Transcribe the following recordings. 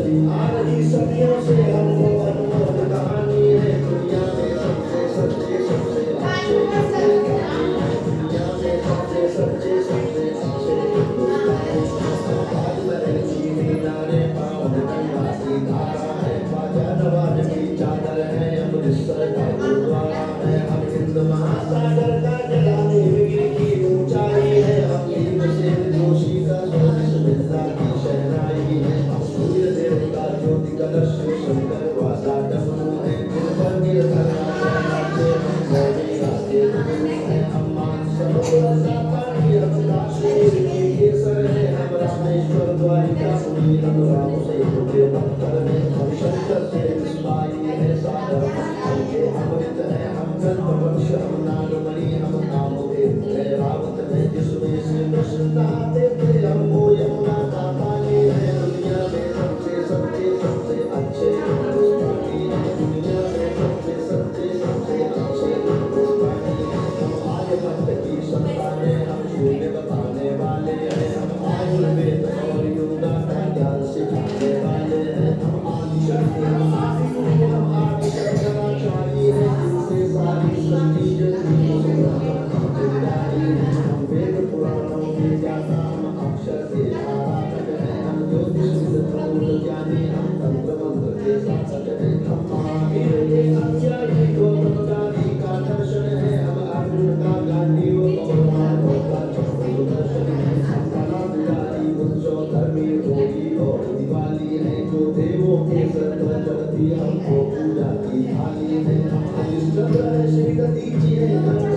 चली आ रही सदियों से हमको अनमोल कहानी है दुनिया में सबसे सच्चे सबसे अच्छे दुनिया में सबसे सच्चे सबसे अच्छे आज महल की मीनारे पावन गंगा की धारा है ख्वाजा नवाज की चादर है अमृतसर का गुरुद्वारा है हम हिंद महासागर का जला नीलगिरी की ऊंचाई है हम भीमसेन जोशी का स्वदेश मिथिला की शहनाई है सूर्य देव का ज्योति कलश शंकर वाला डमरू है दिल पर निर्भर राज्य हम गौरी गाते हैं हम मान सरोवर का पानी हम काश्मीर के केसर है हम रामेश्वर द्वारिका पुरी हम राम से जुड़े भक्तर हैं हम शंकर से विस्माई है सागर के अमृत है हम कल्पवृक्ष हम नागमणि हम कामदेव है रावत है जिसमें से कृष्ण नहाते थे हम वो यमुना का पानी है दुनिया में सबसे सच्चे सबसे अच्छे हिंदुस्तानी है दुनिया में सबसे सच्चे सबसे अच्छे हिंदुस्तानी है हम आर्यभट्ट की संतानें हम शून्य बताने वाले हैं हम आयुर्वेद और योगा का ज्ञान सिखाने वाले हैं हम आदिशक्ति हम आदिशंकराचार्य हैं जिनसे सारी सृष्टि जगती हम वेद पुराणों के ज्ञाता हम अक्षर के आराधक हैं हम ज्योतिष ज्ञानी हम तंत्र मंत्र के शासक हैं हम महावीर के अनुयायी गौतम गांधी का दर्शन है हम अर्जुन का गांधी और माधव का चक्रदर्शन है हम कला बिहारी उत्सव धर्मी होली और दिवाली है जो देवों के सत्व चलती हमको पूजा की थाली है हरिश्चंद्र है श्री गति जी है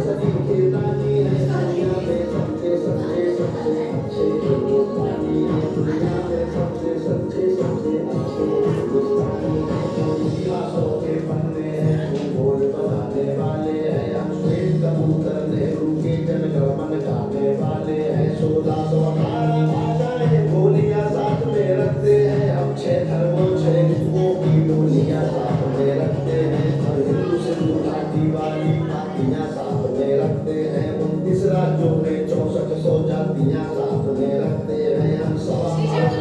सदी के रानी है दुनिया में सबसे सच्चे सबसे अच्छे हिंदुस्तानी है दुनिया में सबसे सच्चे सबसे अच्छे हिंदुस्तानी है इतिहासों के पन्ने हैं भूगोल बनाने वाले हैं हम श्वेत कबूतर नेहरू के जनगणमन गाने वाले हैं 1618 भाषाएं बोलियां साथ में रखते हैं हम 6 धर्मों 6 गुरुओं की बोलियां साथ में रखते हैं और हिंदू सिंधु घाटी वाली जातियां साथ में रखते हैं 29 राज्यों में 6400 जातियां साथ में रखते हैं हम सब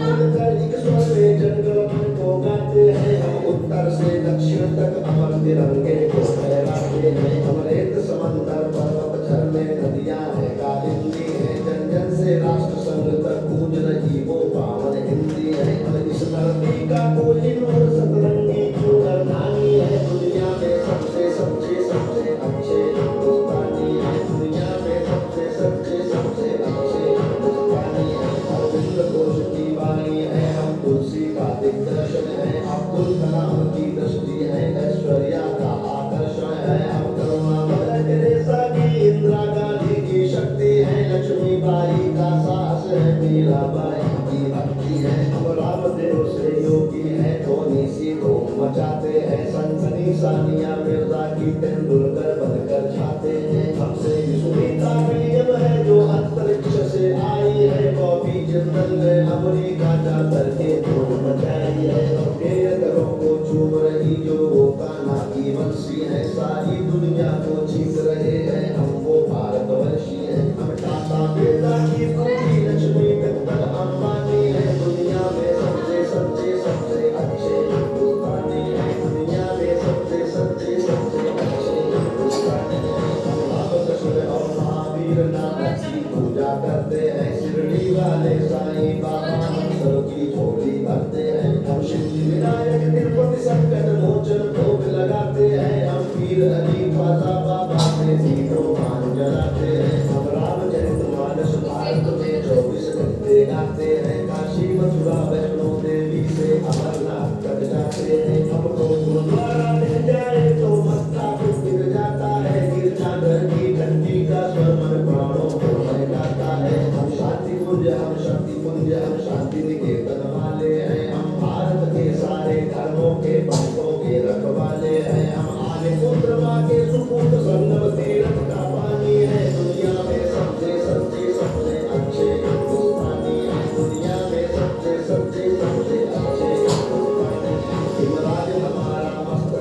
मिलकर एक स्वर में जनगणमन को गाते हैं हम उत्तर से दक्षिण तक अमर तिरंगे को फहराते हैं हम रेत समंदर पर्वत झरने नदियां हैं कालिंदी है जन जन से राष्ट्र संघ तक गूंज रही वो पावन हिंदी है हम इस धरती का कोई नूर सतरंगी क्यों नानी है दुनिया में सबसे सच्चे सबसे अच्छे हिंदुस्तानी है दुनिया में सबसे सच्चे सबसे अच्छे हिंदुस्तानी है अरविंद घोष की वाणी है हम तुलसी का दिग्दर्शन है अब्दुल कलाम की दृष्टि है ऐश्वर्या का आकर्षण है हम करुणा मदर टेरेसा की इंदिरा गांधी की शक्ति है लक्ष्मीबाई का साहस है मीराबाई की भक्ति है हम रामदेव से योगी है धोनी सी को मचाते हैं सनसनी सानिया मिर्जा की तेंदुलकर बनकर छाते हैं हमसे सुनीता विलियम है जो अंतरिक्ष से आई है बॉबी जिंदल ने अमेरिका जा करके धूम मचाई है प्रियकरों को चूम रही जो वो कान्हा की बंसी है सारी दुनिया को जीत रहे हैं हम वो भारतवर्षी है हम टाटा बेटा की पूरी लक्ष्मी मित्तल अंबानी है दुनिया में सबसे सच्चे सबसे अच्छे हिंदुस्तानी है दुनिया में सबसे सच्चे सबसे अच्छे हिंदुस्तानी है हम रामकृष्ण और महावीर नानक की पूजा करते हैं शिरडी वाले साईं बाबा हम सबकी झोली भरते हैं हम सिद्धि विनायक तिरुपति संकट मोचन भोग लगाते हैं हम पीर अली ख्वाजा बाबा से तीनों मान जलाते हैं हम रामचरितमानस भारत में 24 घंटे गाते हैं काशी मथुरा वैष्णो देवी से अमरनाथ तक जाते हैं हमको गुरुद्वारा मिल जाए तो मस्ता कुछ गिर जाता है गिरजाघर की घंटी का स्वर मन प्राणों को बहलाता है हम शांति कुंज हम शक्ति कुंज हम शांति निकेतन वाले हैं हम भारत के सारे धर्मों के पंथों के रखवाले हैं हम आने पुत्र माँ के सुपूत संगम तीर्थ का पानी है दुनिया में सबसे सच्चे सबसे अच्छे हिंदुस्तानी है दुनिया में सबसे सच्चे सबसे अच्छे हिंदुस्तानी हिमराज हमारा मस्त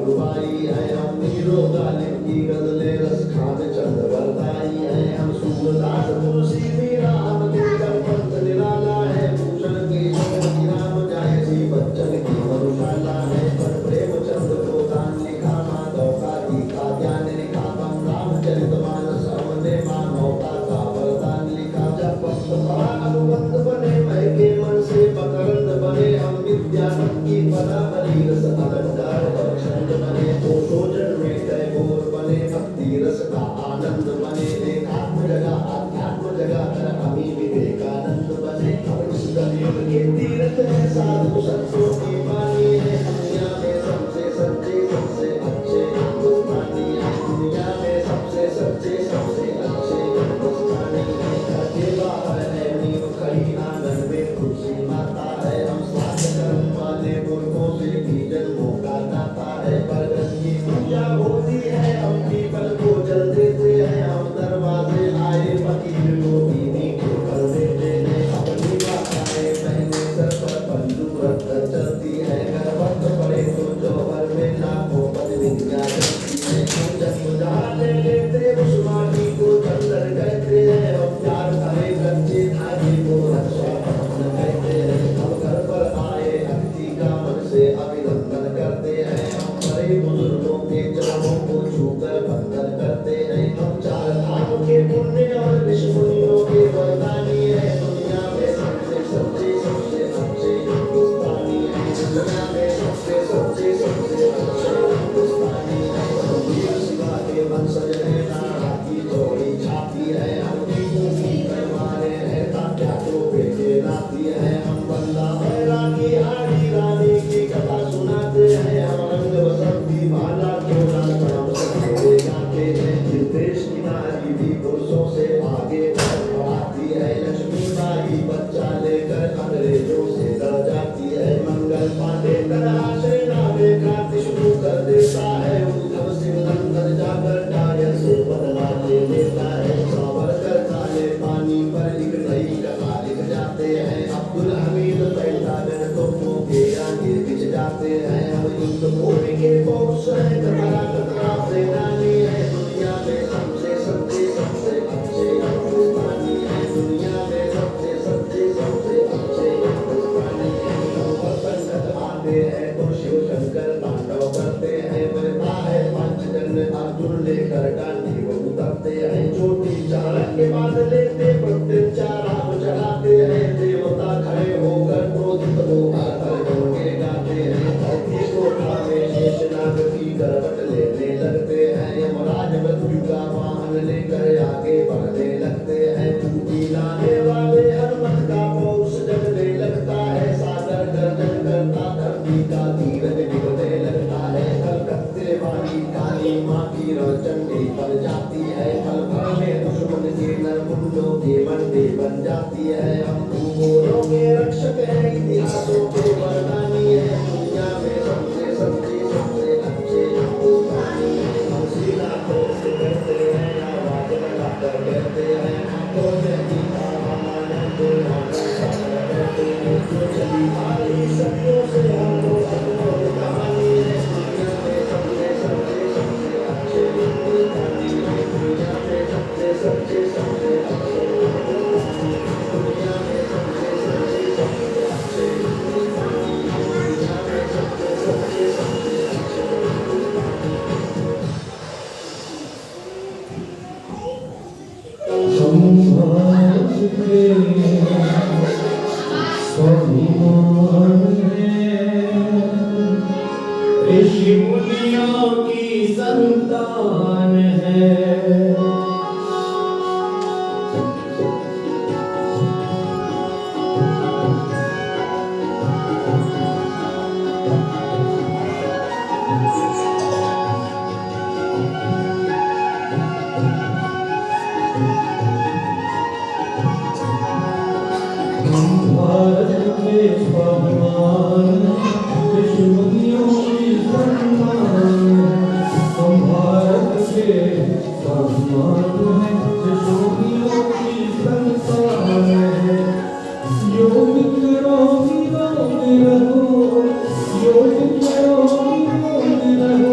बलवाई है हम नीरो गालिब की गजले रस खान चंद वरदाई है हम सूरदास तुलसी मीरा हम दिलकर पंथ निराला है भूषण की जगती राम जाय सी बच्चन की मधुशाला है पर प्रेमचंद को दान लिखा माधव का गीता ज्ञान लिखा हम रामचरितमानस हमने मानव का वरदान लिखा जब भक्त परा अनुबंध बने महके मन से मकरंद बने हम विद्यापति की परामरी रस अलंकार छंद बने तो सोजन में टैगोर बने भक्ति रस का आनंद बने एकात्म जगह अध्यात्म जगह कर हमी विवेकानंद बने हम इस कलयुग के तीर्थ है साधु संतों की वाणी है दुनिया में सबसे सच्चे सबसे अच्छे हिंदुस्तानी है दुनिया में सबसे सच्चे सबसे अच्छे हिंदुस्तानी है घर के बाहर है नींव खड़ी आंगन में खुशी माता है हम साथ कर्म वाले पुरखों से भी जन्मों का नाता है बरगद की पूजा होती है हम पीपल को जल देते हैं हम दरवाजे आए फकीर को दीनी के कर देते हैं अपनी माताएं पहने सर पर बंदूक रखकर चलती है घर वक्त पड़े तो जौहर में लाखों पदवियां चलती है हम जन्म जहाँ ले लेते उस माटी को चंदन कहते हैं हम प्यार भरे कच्चे धागे को रक्षा बंधन कहते हैं हम घर पर आए अतिथि का मन से अभिनंदन करते हैं हम बड़े बुजुर्गों के चरणों को छूकर वंदन करते हैं हम चार धाम के पुण्य और ऋषि मुनियों के वरदानी है दुनिया में सबसे सच्चे सबसे अच्छे हिंदुस्तानी है दुनिया में सबसे सच्चे सबसे अच्छे हिंदुस्तानी है हम वीर शिवा के वंशज हैं नारा की चौड़ी छाती है हम की करवाने हैं तात्या को बेटे नाती है हम बंदा बैरागी आड़ी रानी की कथा सुनाते हैं हम रंग बसंती माला चोला नाम सबके गाते हैं जिस देश की नारी भी पुरुषों से आगे बढ़ती है लक्ष्मी बाई बच्चा लेकर अंग्रेजों से डर जाती है मंगल पांडे तरह सेना में क्रांति शुरू कर देता है उद्धव सिंह लंदन जाकर टायर से बदला ले लेता है सावरकर काले पानी पर एक नई कथा लिख जाते हैं अब्दुल हमीद पैंतालीस तोपों के आगे बिछ जाते हैं हम युद्ध भूमि के पौरुष हैं कतरा कतरा सेनानी है दुनिया में सबसे सच्चे सबसे अच्छे हिंदुस्तानी है दुनिया में सबसे सच्चे सबसे अच्छे हिंदुस्तानी है हम पर संकट आते हैं तो शिव शंकर तांडव करते हैं बलता है पंचजन्य अर्जुन लेकर डांडी वो उतरते हैं चोटी चारण के बाद लेते प्रत्यंचा राम चलाते हैं देवता खड़े होकर क्रोधित होकर गंगे गाते हैं धरती को खावे शेषनाग की करवट लेने लगते हैं यमराज मृत्यु का वाहन लेकर आगे बढ़ने लगते हैं टूटी लाने वाले हनुमत का पौरुष जगने लगता है सागर गर्जन करता धरती का धीरज बिगड़ने लगता है कलकत्ते वाली काली माँ की चंडी पर जाती है पल भर में दुश्मन के नरमुंडों के मंडी बन जाती है हम भूगोलों के रक्षक हैं इतिहासों के वरदानी है दुनिया में सबसे सच्चे सबसे अच्छे हिंदुस्तानी है हम सीधा तौर से कहते हैं आवाज लगाकर कहते हैं तो गीता रामायण कहते हैं जो चली आ रही सदियों से हम लोग अनमोल कहानी है दुनिया में सबसे सच्चे सबसे अच्छे हिंदुस्तानी है दुनिया में सबसे सच्चे सबसे अच्छे दुनिया में सबसे सच्चे सबसे अच्छे हिंदुस्तानी है दुनिया में सबसे सच्चे सबसे अच्छे संभाल के स्वाभिमान है ऋषि मुनियों की संतान है भारत में स्वाभिमान ऋषि मुनियों की संतान हम भारत के स्वाभिमान है ऋषि मुनियों की संतान है योग करो योग रहो योग करो योग रहो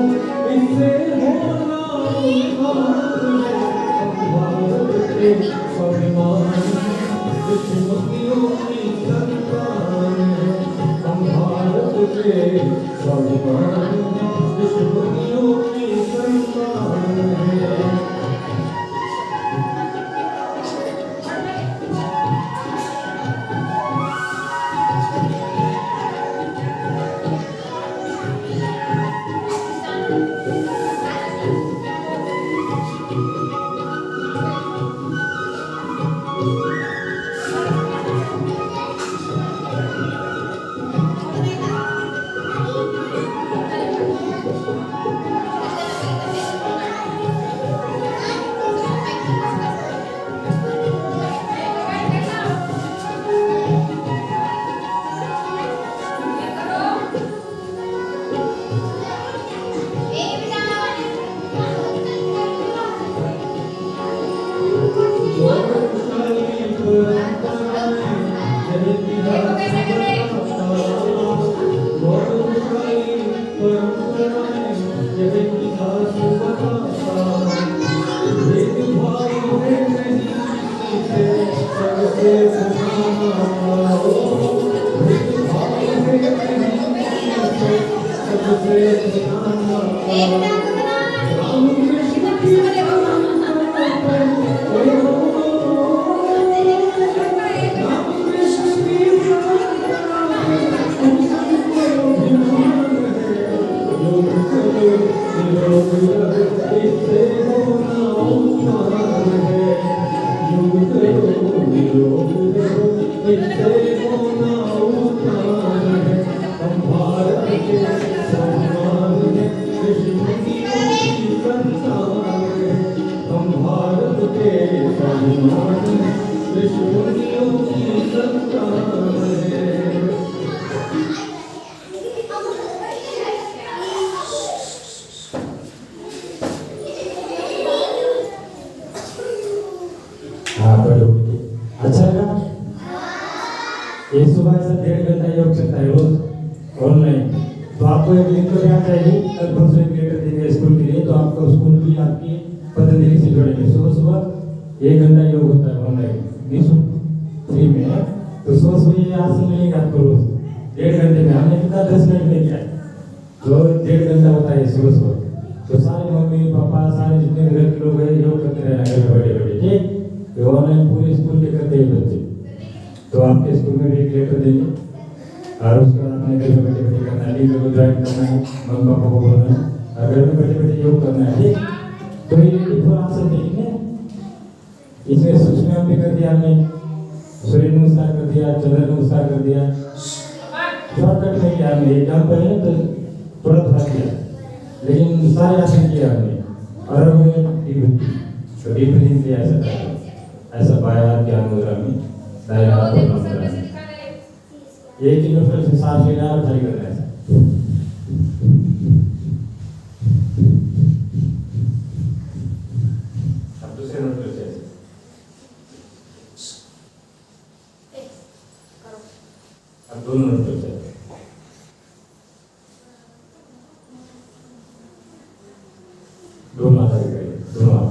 हाँ पढ़ो। अच्छा लगा? ये सुबह से 1.5 घंटा योग चलता है रोज ऑनलाइन। तो आपको एक लिंक क्या चाहिए? कल परसों एक लेटर देंगे स्कूल के लिए, तो आपको स्कूल भी आपकी पतंजलि से जोड़ेंगे। सुबह सुबह 1 घंटा योग होता है ऑनलाइन, निःशुल्क फ्री में है। तो सुबह सुबह ये आसन मिलेगा आपको रोज 1.5 घंटे में। हमने कितना 10 मिनट में किया, तो 1.5 घंटा होता है सुबह सुबह। तो सारे मम्मी पापा सारे जितने घर के लोग हैं योग करते रहना घर में बैठे बैठे, ठीक? ऑनलाइन पूरे स्कूल के करते हैं बच्चे। तो आपके स्कूल में भी एक लेटर देंगे और उसके बाद अपने घर में बैठे बैठे करना है। लिंक को ज्वाइन करना है, मम्मी पापा को बोलना है और घर में बैठे बैठे योग करना है, ठीक? तो ये इन्फॉर्मेशन देखेंगे। इसमें सूक्ष्म भी कर दिया हमने, सूर्य नमस्कार कर दिया, चंद्र नमस्कार कर दिया, शॉर्टकट में किया हमने। एग्जाम पहले तो थोड़ा किया, लेकिन सारे आसन किया हमने। और अब तो डीप ब्रीथिंग किया ऐसा बाएं हाथ के मुद्रा में, दाएं हाथ को मुद्रा में 1 किलोमीटर से सांस लेना और खाली करना है। अब दूसरे नोट से अब दोनों नोट से दोनों हाथ आगे करिए, दोनों हाथ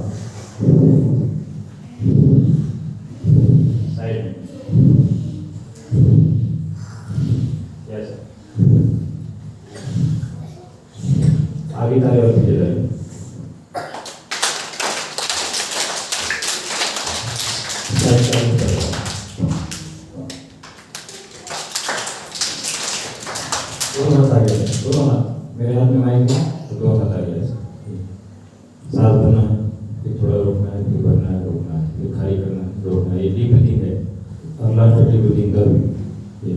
साइड में। यस, आगे तारे और पीछे तारे। दोनों हाथ आगे, दोनों हाथ मेरे हाथ में माइक है तो दोनों हाथ आगे। सांस भरना है, फिर थोड़ा रोकना है, फिर भरना है, रोकना है, फिर खाली करना है, रोकना है। ये डीप ब्रीथिंग है और लास्ट डीप ब्रीथिंग कर ये।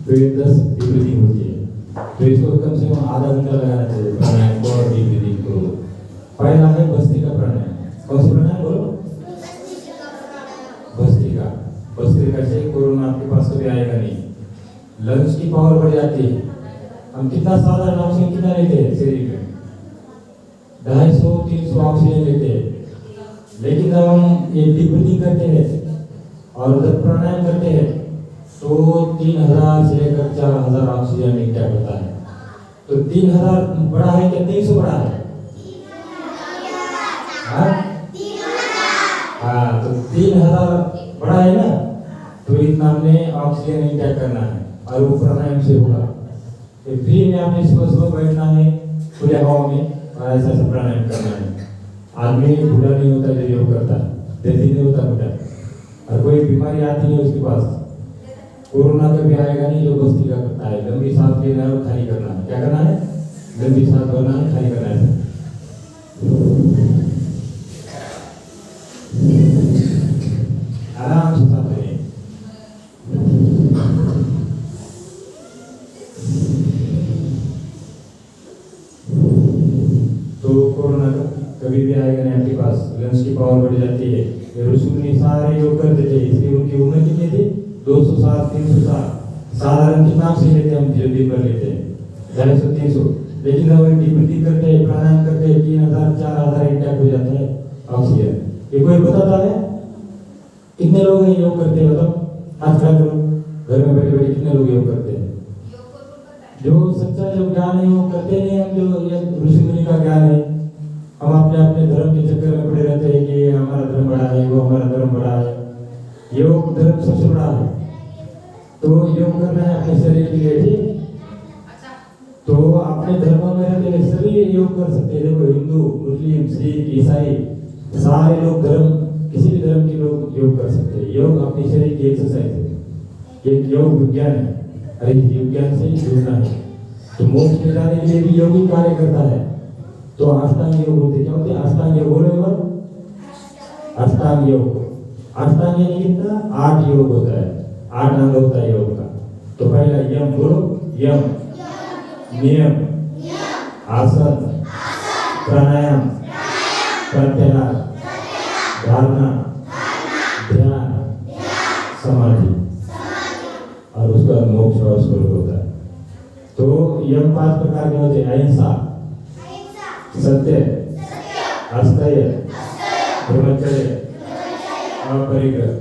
तो ये 10 डीप ब्रीथिंग होती है। तो इसको कम से कम आधा घंटा लगाना चाहिए प्राणायाम को और डीप ब्रीथिंग को। पहला है भस्त्रिका प्राणायाम। कौन सा प्राणायाम बोलो? भस्त्रिका। भस्त्रिका से कोरोना आपके पास कभी आएगा नहीं। लंग्स की पावर बढ़ जाती है। हम कितना साधारण ऑक्सीजन कितना लेते हैं शरीर में? 250-300 ऑक्सीजन लेते हैं। लेकिन जब हम ये डीप ब्रीथिंग करते हैं और जब प्राणायाम करते हैं तो 3000 से लेकर 4000 ऑक्सीजन इंटेक होता है। तो 3000 बड़ा है क्या 300 बड़ा है? हाँ, तो 3000 बड़ा है ना, तो इतना हमने ऑक्सीजन इंटेक करना है और वो प्राणायाम से होगा। फ्री में आपने सुबह बैठना है खुले हवा में और ऐसा प्राणायाम करना है। आदमी बूढ़ा नहीं होता जो योग करता है, देसी नहीं होता बूढ़ा, और कोई बीमारी आती नहीं उसके पास। कोरोना कभी आएगा नहीं जो भस्त्रिका करता है। लंबी सांस लेना है और खाली करना है। क्या करना है? लंबी सांस भरना है, खाली करना है। आराम से सांस लें। तो कोरोना कभी भी आएगा नहीं आपके पास। लंग्स की पावर बढ़ जाती है। ये ऋषि मुनि सारे योग करते थे, इसलिए उनकी उम्र कितनी थी? 200 साल, 300 साल। साधारण कितना ऑक्सीजन लेते हम जल्दी कर लेते हैं 250-300। लेकिन जब हम डीप ब्रीथिंग करते हैं, प्राणायाम करते हैं, 3000-4000 इंटेक हो जाता है ऑक्सीजन। ये कोई बताता है? कितने लोग हैं योग करते हैं? बताओ, हाथ खड़ा करो। घर में बैठे बैठे कितने लोग योग करते हैं? जो सच्चा जो ज्ञान है वो करते नहीं। हम जो ऋषि मुनि का ज्ञान है, हम अपने अपने धर्म के चक्कर में पड़े रहते हैं कि हमारा धर्म बड़ा है, वो हमारा धर्म बड़ा है। योग धर्म सबसे बड़ा है। तो योग करना है अपने शरीर के लिए, ठीक। तो अपने धर्म में रहते हुए सभी योग कर सकते हैं। देखो हिंदू, मुस्लिम, सिख, ईसाई, सारे लोग धर्म, किसी भी धर्म के लोग योग कर सकते हैं। योग अपने शरीर की एक्सरसाइज है, एक योग विज्ञान है। अरे विज्ञान से जुड़ना है तो मोक्ष में जाने के लिए भी योग ही कार्य करता है। तो अष्टांग योग होते, क्या होते हैं अष्टांग योग? बोलो एक बार, अष्टांग योग। अष्टांग यानी कितना? 8 योग होता है, 8 अंग होता है योग का। तो पहला यम, बोलो यम, नियम, आसन, प्राणायाम, प्रत्याहार, धारणा, ध्यान, समाधि, और उसका मोक्ष और स्वर्ग होता है। तो यम 5 प्रकार के होते हैं। अहिंसा, सत्य, अस्तेय, ब्रह्मचर्य, अपरिग्रह,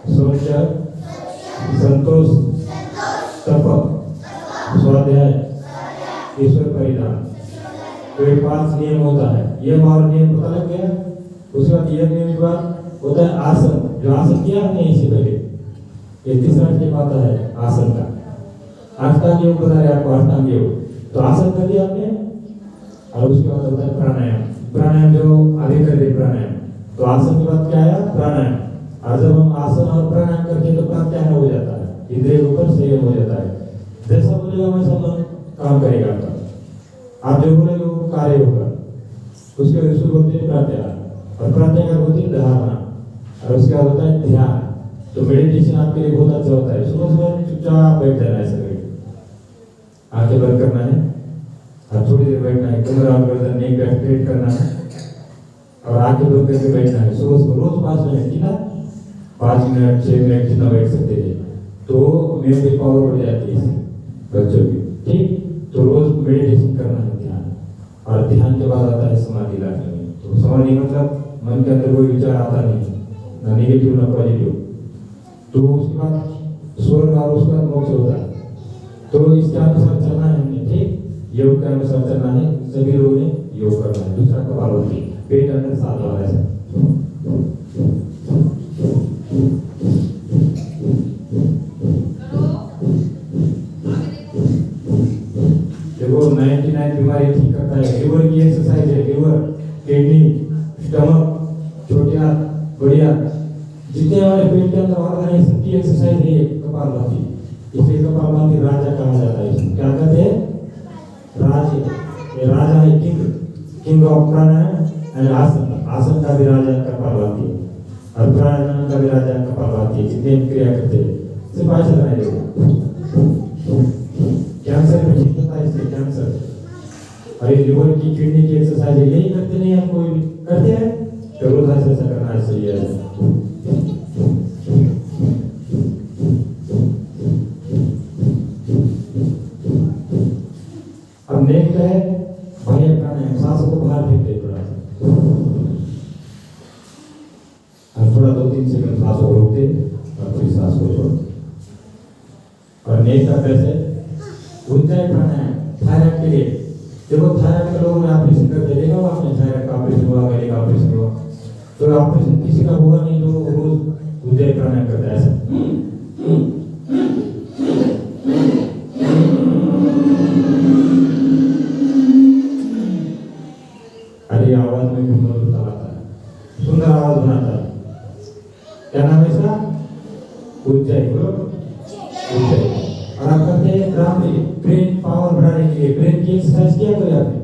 शौच, संतोष, तप, स्वाध्याय, ईश्वर परिधान। तो ये 5 नियम होता है। यम और नियम पता लग गया। उसके बाद यम नियम के बाद होता है आसन। जो आसन किया हमने इससे पहले, ये तीसरा स्टेप आता है आसन का। अष्टांग योग बता रहे आपको, अष्टांग योग। तो आसन कर दिया आपने, और उसके बाद होता है प्राणायाम। प्राणायाम जो अभी कर रहे प्राणायाम, तो आसन के बाद क्या आया? प्राणायाम। और जब हम आसन और प्राणायाम करते हैं तो प्रत्याहार हो जाता है, इंद्रिय के ऊपर संयम हो जाता है। जैसा बोलेगा वैसा मन काम करेगा आपका। आप जो बोलेंगे वो कार्य होगा। उसके बाद शुरू होते हैं प्रत्याहार, और प्रत्याहार होती है धारणा, और उसके बाद होता है ध्यान। तो मेडिटेशन आपके लिए बहुत अच्छा होता है। सुबह सुबह चुपचाप बैठ जाना है, सभी आंखें बंद करना है और थोड़ी देर बैठना है। कमरा और गर्दन नेक बैक स्ट्रेट करना है और आंखें बंद करके बैठना है। सुबह सुबह रोज 5 मिनट, ठीक है? 5 मिनट 6 मिनट जितना बैठ सकते हैं। तो मेमोरी पावर बढ़ जाती है इससे बच्चों की, ठीक। तो रोज मेडिटेशन करना है, ध्यान। और ध्यान के बाद आता है समाधि लाने में। तो समाधि मतलब मन के अंदर कोई विचार आता नहीं, ना नेगेटिव ना पॉजिटिव। तो उसके बाद स्वर्ग और उसके बाद मोक्ष होता है। तो इसके अनुसार चलना है हमने, ठीक। योग के अनुसार चलना है, सभी लोगों ने योग करना है। दूसरा कपालभाति, पेट अंदर साफ वाला है। देखो 99 बीमारी ठीक करता है। लिवर की एक्सरसाइज है, लिवर, किडनी, स्टमक, छोटे हाथ, बड़े हाथ, जितने हमारे पेट के अंदर ऑर्गन है, सबकी एक्सरसाइज है ये कपालभाति। इसे कपालभाति राजा कहा जाता है। इसमें क्या कहते हैं? राजा। ये राजा है, किंग ऑफ प्राणायाम एंड आसन। आसन का भी राजा कपालभाति और प्राणायाम का भी राजा कपालभाति। जितने क्रिया करते हैं सिर्फ ऐसा करना है। कैंसर में ठीक होता है इससे, कैंसर। अरे लिवर की, किडनी की एक्सरसाइज है, यही करते नहीं हम, कोई भी करते हैं तो रोज ऐसा करना है, सही है। अब नेक्स्ट है बाह्य प्राणायाम। सांसों को बाहर फेंकते थोड़ा सा, और थोड़ा 2-3 सेकंड सांसों को रोकते और फिर सांस को छोड़ते। और नेक्स्ट अभ्यास है उज्जाई प्राणायाम, थायराइड के लिए। देखो थायराइड के लोगों ने ऑपरेशन करते देखा होगा आपने, थायराइड का ऑपरेशन हुआ, गले का ऑपरेशन हुआ। तो ऑपरेशन किसी का हुआ नहीं जो रोज उज्जाई प्राणायाम करता है ऐसा। अरे आवाज में भी मधुरता आता है, सुंदर आवाज बनाता है। क्या नाम है इसका? उज्जाई। बोलो उज्जाई। और आप करते हैं ब्रेन पावर बढ़ाने के लिए ब्रेन की एक्सरसाइज किया करें आपने।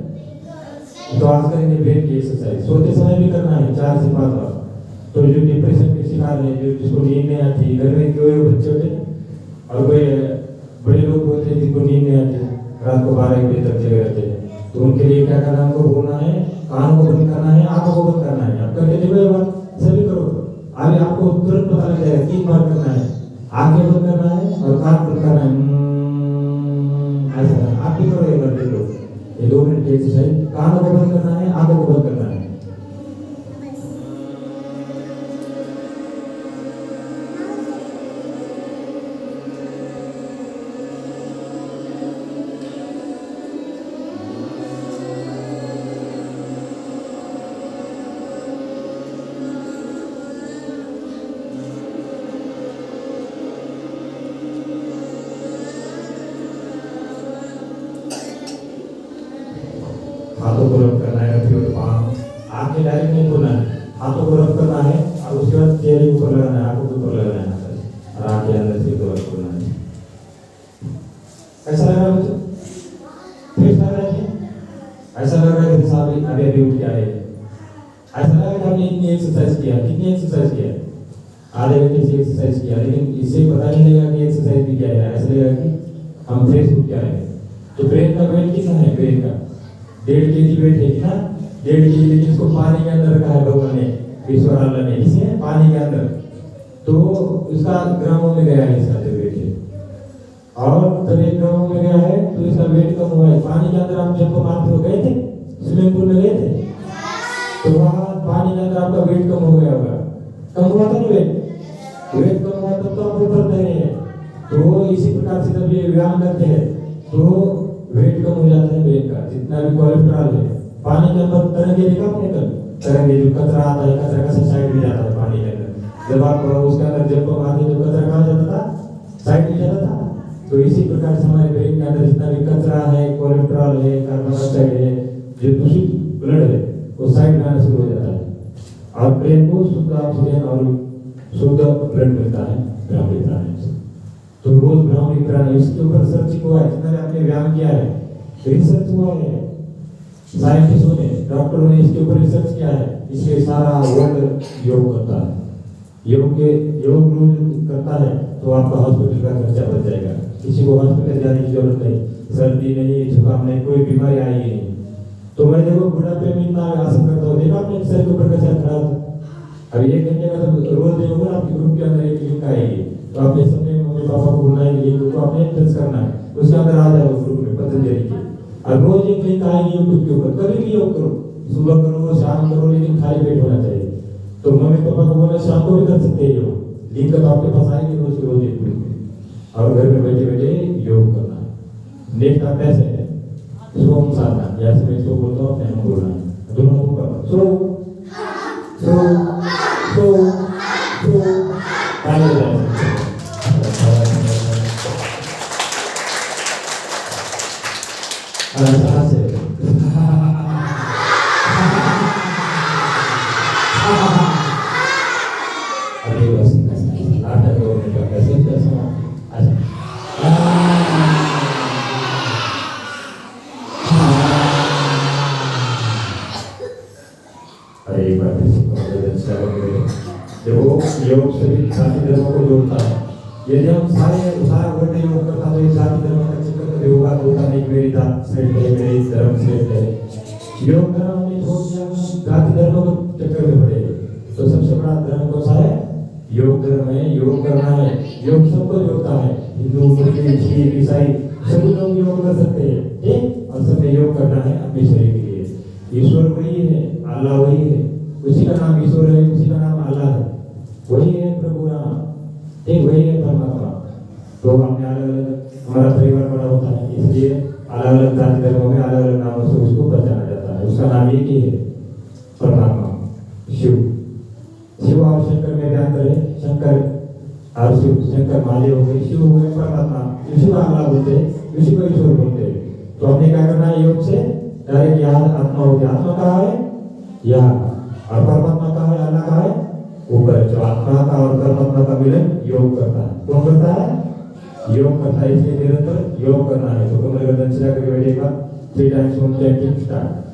तो आज करेंगे ब्रेन की एक्सरसाइज। सोते समय भी करना है 4 से 5 बार। तो जो डिप्रेशन के शिकार है, जो जिसको नींद नहीं आती, घर में कोई बच्चे होते और कोई बड़े लोग होते हैं जिनको नींद नहीं आती, रात को 12-1 बजे तक जगे रहते हैं, तो उनके लिए क्या करना है? हमको बोलना है, कान को बंद करना है, आंखों को बंद करना है। आप करके देखो एक बार, सभी करो। अभी आपको तुरंत पता लग जाएगा। 3 बार करना है, आंखें बंद करना है और कान बंद करना है। ऐसा आप भी करो एक बार, देखो ये 2 मिनट की एक्सरसाइज। कानों को बंद करना है, आंखों को बंद करना है। नहीं खोलना है, हाथों को रब करना है और उसके बाद चेहरे के ऊपर लगाना है, आंखों के ऊपर लगाना है और आंख के अंदर से कवर करना है। कैसा लग रहा है बच्चों? फ्रेश लग रहा है क्या? ऐसा लग रहा है कि साहब अभी अभी उठ के आए, ऐसा लग रहा है कि हमने इतनी एक्सरसाइज किया, कितनी एक्सरसाइज किया, आधे घंटे से एक्सरसाइज किया, लेकिन इससे पता नहीं लगेगा कि एक्सरसाइज भी क्या है, ऐसा लगेगा कि हम फ्रेश उठ के आए। तो ब्रेन का वेट कितना है? ब्रेन का 1.5 kg वेट है ना, 1.5 kg, लेकिन इसको पानी के अंदर रखा है भगवान ने, ईश्वर अल्लाह ने, किसे? पानी के अंदर। तो इसका ग्रामों में गया है इसका जो वेट है, और जब 1 ग्रामों में गया है तो इसका वेट कम हुआ है। पानी के अंदर आप जब मारते हो, गए थे स्विमिंग पूल में, गए थे, तो वहाँ पानी के अंदर आपका वेट कम हो गया होगा, कम हुआ था ना वेट कम हुआ तब तो आप ऊपर तैरे हैं। तो इसी प्रकार से जब ये व्यायाम करते हैं तो वेट कम हो जाता है ब्रेन का, जितना भी कोलेस्ट्रॉल है पानी के अंदर तरंगे, देखा आपने कल तरंगे, जो कचरा आता है, कचरा का साइड में जाता है पानी के अंदर, जब आप उसके अंदर जंप मारते तो कचरा कहाँ जाता था? साइड में जाता था। तो इसी प्रकार से हमारे ब्रेन के अंदर जितना भी कचरा है, कोलेस्ट्रॉल है, कार्बन डाइऑक्साइड है, जो दूषित ब्लड है, वो साइड में आना शुरू हो जाता है और ब्रेन को शुद्ध ऑक्सीजन और शुद्ध ब्लड मिलता है ब्राह्मणी प्राणायाम से। तो रोज ब्राह्मणी प्राणायाम, इसके ऊपर रिसर्च हुआ है, जितना आपने व्यायाम किया है रिसर्च हुआ है, साइंटिस्टों ने, डॉक्टरों ने इसके ऊपर रिसर्च किया है, इसलिए सारा वर्ल्ड योग करता है। योग रोज करता है तो आपका हॉस्पिटल का खर्चा बच जाएगा, किसी को हॉस्पिटल जाने की जरूरत नहीं, सर्दी नहीं, जुकाम नहीं, कोई बीमारी आएगी नहीं। तो मैं देखो बुढ़ापे में इतना आसन करता हूँ, देखा आपने सर के ऊपर कैसा खड़ा था। अभी 1 घंटे का तो रोज देखोगे आपके ग्रुप के अंदर एक लिंक आएगी, तो आपने सबने मम्मी पापा को बोलना है लिंक को आपने टच करना है, उसके अंदर आ जाओ ग्रुप में पतंजलि के। और रोज एक लिंक आएगी यूट्यूब के ऊपर, कभी भी योग करो, सुबह करो शाम करो, लेकिन खाली पेट होना चाहिए। तो मम्मी पापा को बोलना शाम को भी कर सकते हैं योग, लिंक तो आपके पास आएगी रोज रोज एक ग्रुप में, और घर में बैठे बैठे योग करना है। नेक्स्ट अभ्यास है सोम साधना, जैसे मैं सो बोलता हूँ अपने हम बोलना है, दोनों को कर सो सो सो सो ताली बजाएं। अभी बस आधा 2 मिनट का कैसे देखो योग से जाति धर्मों को जोड़ता है। यदि हम सारा वर्ल्ड योग करता तो ये जाति धर्म का चक्कर तो होगा तो होता नहीं, मेरी जात श्रेष्ठ है, मेरी धर्म श्रेष्ठ है। योग धर्म हमने छोड़ दिया, जाति धर्म को चक्कर में पड़े। तो सबसे बड़ा धर्म कौन सा है? योग धर्म है, योग करना है। योग सबको जोड़ता है, हिंदू मुस्लिम सिख ईसाई सभी लोग योग कर सकते हैं, ठीक, और सब में योग करना है अपने शरीर के लिए। ईश्वर वही है, अल्लाह वही है, उसी का नाम ईश्वर है, उसी का नाम अल्लाह है, वही है प्रभु राम, एक वही है परमात्मा। तो हमने अलग अलग, हमारा परिवार बड़ा होता है, इसलिए अलग अलग जाति धर्मों में अलग अलग नामों से उसको पहचाना जाता है। उसका नाम एक ही है, परमात्मा शिव। शिव और शंकर में ध्यान करें, शंकर और शिव, शंकर महादेव हो गए, शिव हो गए परमात्मा, इसी को अल्लाह बोलते हैं, इसी को ईश्वर बोलते हैं। तो हमने क्या करना है योग से? डायरेक्ट यहाँ आत्मा हो गया, आत्मा कहाँ है? यहाँ, और परमात्मा कहाँ है? अल्लाह कहाँ है? ऊपर। जो आत्मा का और परमात्मा का मिलन योग करता है, कौन करता है? योग करता है। इसलिए निरंतर योग करना है। तो कमर गर्दन सीधा करके बैठेगा, 3 times Om chanting start.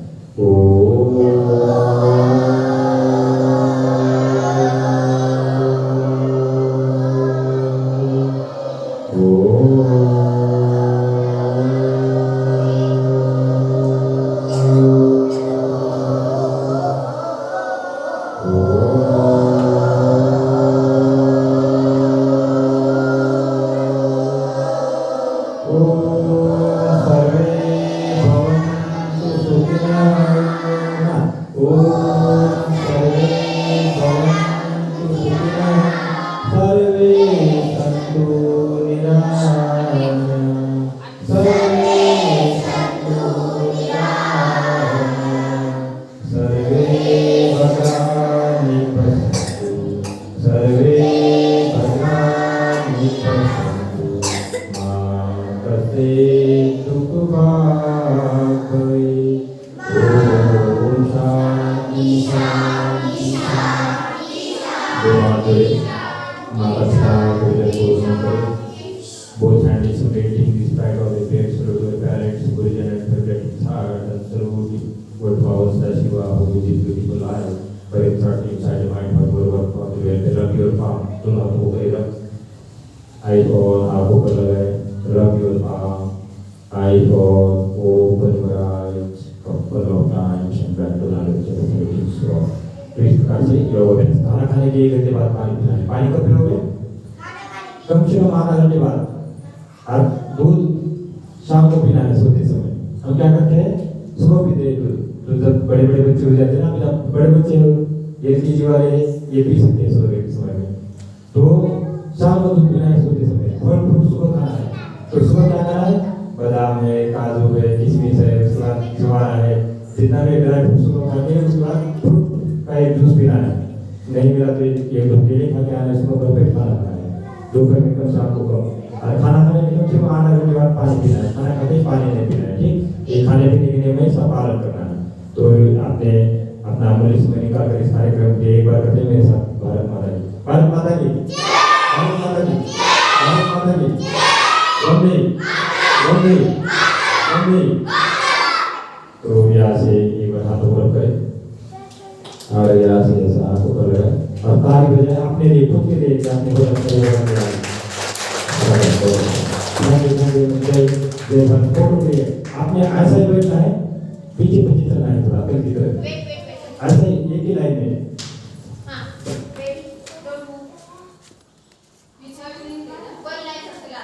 Shanti Shanti. celebrating despite all the fates to the parents, Gurujan and favorite heart and salute good powers that Shiva who is beautiful life. But it's not inside the mind for good work for the way they love your palm. Do not move it up. I on Abu Kalai, rub your palm. I on open your eyes, couple of times and back to knowledge of the meeting. So, please kasi yoga में खाना खाने के 1 घंटे बाद पानी पीना है. पानी कब पियोगे? कम से कम आधा घंटे बाद. और दूध शाम को पीना है सोते समय. हम क्या करते हैं? सुबह पीते हैं दूध. तो जब बड़े बड़े बच्चे हो जाते हैं ना, जब बड़े बच्चे ये केजी वाले ये पी सकते हैं सोने के समय में. तो शाम को दूध पीना है सोते समय. फल फ्रूट सुबह खाना है. तो सुबह क्या खाना है? बादाम है, काजू है, किशमिश है, उसके बाद ज्वार है, जितना भी ड्राई फ्रूट सुबह खा के उसके बाद फ्रूट का एक जूस पीना है. नहीं मिला तो एक दो केले खा के आना है. सुबह भरपेट खाना खाना है. दोपहर में कम, शाम को कम. और खाना खाने के कम से कम आधा घंटे बाद पानी पीना है. खाना खाते ही पानी नहीं पीना है. ठीक, ये खाने पीने के नियम है, इसका पालन करना है. तो आपने अपना अमूल्य समय निकाल कर इस कार्यक्रम के एक बार करते हैं मेरे साथ. भारत माता की, भारत माता की, भारत माता की, भारत माता की. वंदे वंदे वंदे. तो यहाँ से एक बार हाथ ऊपर करें और यहाँ से ऐसा हाथ ऊपर लगाएं और ताली बजाएं. अपने लिए खुद के लिए अपने को लगता है आपने ऐसा ही बैठना है. पीछे पीछे चलना है, थोड़ा गलती तरह ऐसे एक ही लाइन में.